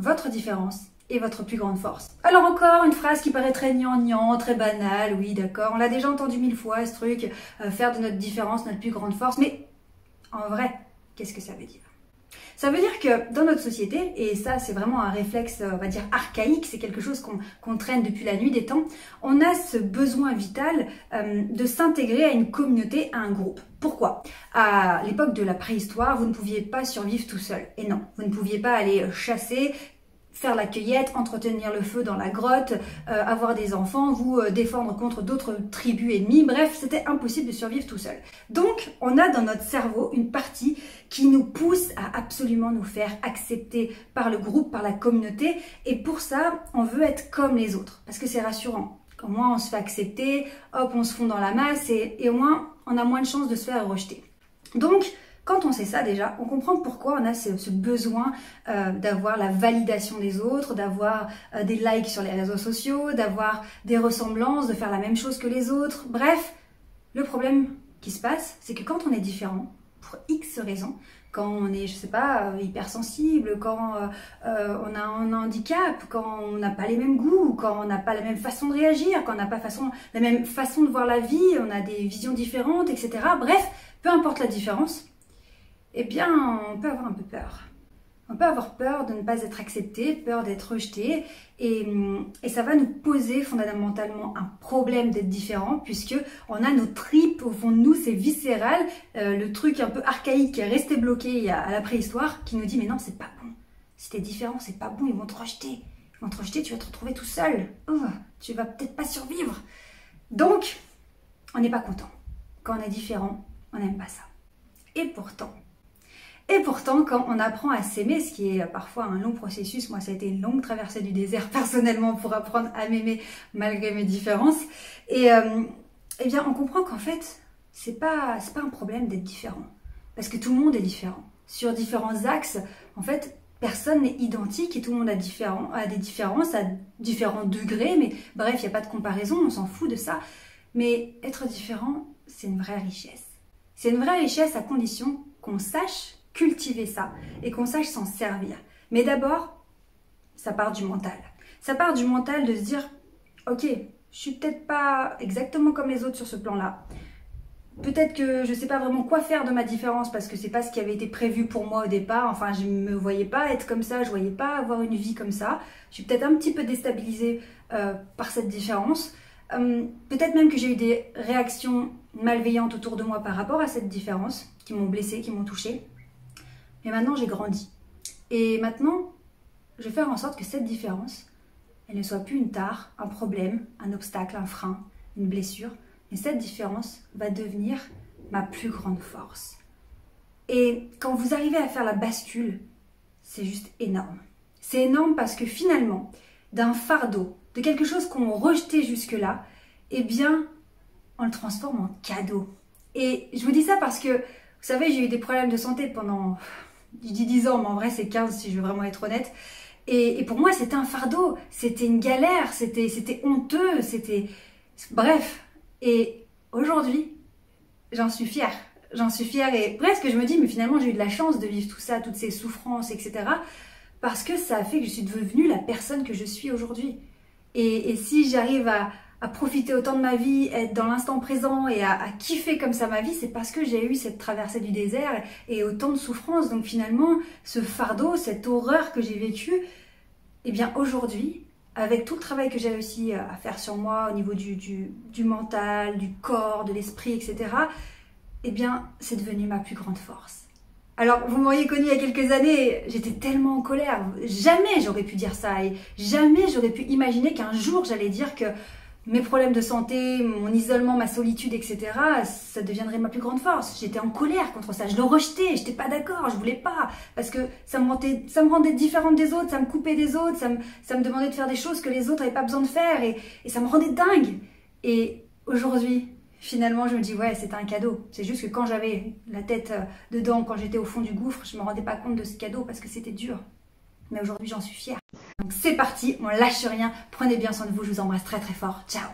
votre différence est votre plus grande force. Alors encore une phrase qui paraît très gnangnan, très banale, oui d'accord, on l'a déjà entendu 1000 fois ce truc, faire de notre différence notre plus grande force, mais en vrai, qu'est-ce que ça veut dire? Ça veut dire que dans notre société, et ça c'est vraiment un réflexe, on va dire archaïque, c'est quelque chose qu'on traîne depuis la nuit des temps, on a ce besoin vital de s'intégrer à une communauté, à un groupe. Pourquoi? À l'époque de la préhistoire, vous ne pouviez pas survivre tout seul. Et non, vous ne pouviez pas aller chasser, faire la cueillette, entretenir le feu dans la grotte, avoir des enfants, vous défendre contre d'autres tribus ennemies. Bref, c'était impossible de survivre tout seul. Donc, on a dans notre cerveau une partie qui nous pousse à absolument nous faire accepter par le groupe, par la communauté. Et pour ça, on veut être comme les autres, parce que c'est rassurant. Au moins, on se fait accepter, hop, on se fond dans la masse et au moins, on a moins de chances de se faire rejeter. Donc, quand on sait ça déjà, on comprend pourquoi on a ce besoin d'avoir la validation des autres, d'avoir des likes sur les réseaux sociaux, d'avoir des ressemblances, de faire la même chose que les autres. Bref, le problème qui se passe, c'est que quand on est différent, pour X raisons, quand on est, je sais pas, hypersensible, quand on a un handicap, quand on n'a pas les mêmes goûts, quand on n'a pas la même façon de réagir, quand on n'a pas la même façon de voir la vie, on a des visions différentes, etc. Bref, peu importe la différence, eh bien, on peut avoir un peu peur. On peut avoir peur de ne pas être accepté, peur d'être rejeté, et ça va nous poser fondamentalement un problème d'être différent, puisque on a nos tripes au fond de nous, c'est viscéral, le truc un peu archaïque qui est resté bloqué à la préhistoire, qui nous dit mais non, c'est pas bon. Si t'es différent, c'est pas bon, ils vont te rejeter. Ils vont te rejeter, tu vas te retrouver tout seul. Oh, tu vas peut-être pas survivre. Donc, on n'est pas content. Quand on est différent, on n'aime pas ça. Et pourtant, quand on apprend à s'aimer, ce qui est parfois un long processus, moi ça a été une longue traversée du désert personnellement pour apprendre à m'aimer malgré mes différences, et eh bien on comprend qu'en fait, c'est pas un problème d'être différent, parce que tout le monde est différent. Sur différents axes, en fait, personne n'est identique et tout le monde a des différences à différents degrés, mais bref, il n'y a pas de comparaison, on s'en fout de ça. Mais être différent, c'est une vraie richesse. C'est une vraie richesse à condition qu'on sache cultiver ça et qu'on sache s'en servir. Mais d'abord, ça part du mental. Ça part du mental de se dire, ok, je suis peut-être pas exactement comme les autres sur ce plan-là. Peut-être que je sais pas vraiment quoi faire de ma différence parce que c'est pas ce qui avait été prévu pour moi au départ. Enfin, je me voyais pas être comme ça, je voyais pas avoir une vie comme ça. Je suis peut-être un petit peu déstabilisée par cette différence. Peut-être même que j'ai eu des réactions malveillantes autour de moi par rapport à cette différence, qui m'ont blessée, qui m'ont touchée. Mais maintenant, j'ai grandi. Et maintenant, je vais faire en sorte que cette différence, elle ne soit plus une tare, un problème, un obstacle, un frein, une blessure. Mais cette différence va devenir ma plus grande force. Et quand vous arrivez à faire la bascule, c'est juste énorme. C'est énorme parce que finalement, d'un fardeau, de quelque chose qu'on rejetait jusque-là, eh bien, on le transforme en cadeau. Et je vous dis ça parce que, vous savez, j'ai eu des problèmes de santé pendant, je dis 10 ans, mais en vrai c'est 15 si je veux vraiment être honnête. Et pour moi, c'était un fardeau, c'était une galère, c'était honteux, c'était... Bref. Et aujourd'hui, j'en suis fière. J'en suis fière et presque je me dis, mais finalement, j'ai eu de la chance de vivre tout ça, toutes ces souffrances, etc. Parce que ça a fait que je suis devenue la personne que je suis aujourd'hui. Et si j'arrive à profiter autant de ma vie, être dans l'instant présent et à kiffer comme ça ma vie, c'est parce que j'ai eu cette traversée du désert et autant de souffrances. Donc finalement, ce fardeau, cette horreur que j'ai vécue, eh bien aujourd'hui, avec tout le travail que j'ai réussi à faire sur moi au niveau du mental, du corps, de l'esprit, etc., eh bien, c'est devenu ma plus grande force. Alors, vous m'auriez connue il y a quelques années, j'étais tellement en colère. Jamais j'aurais pu dire ça et jamais j'aurais pu imaginer qu'un jour j'allais dire que mes problèmes de santé, mon isolement, ma solitude, etc., ça deviendrait ma plus grande force. J'étais en colère contre ça, je le rejetais, j'étais pas d'accord, je voulais pas, parce que ça me rendait différente des autres, ça me coupait des autres, ça me demandait de faire des choses que les autres n'avaient pas besoin de faire, et ça me rendait dingue. Et aujourd'hui, finalement, je me dis, ouais, c'était un cadeau. C'est juste que quand j'avais la tête dedans, quand j'étais au fond du gouffre, je me rendais pas compte de ce cadeau, parce que c'était dur. Mais aujourd'hui, j'en suis fière. Donc c'est parti, on lâche rien, prenez bien soin de vous, je vous embrasse très très fort, ciao.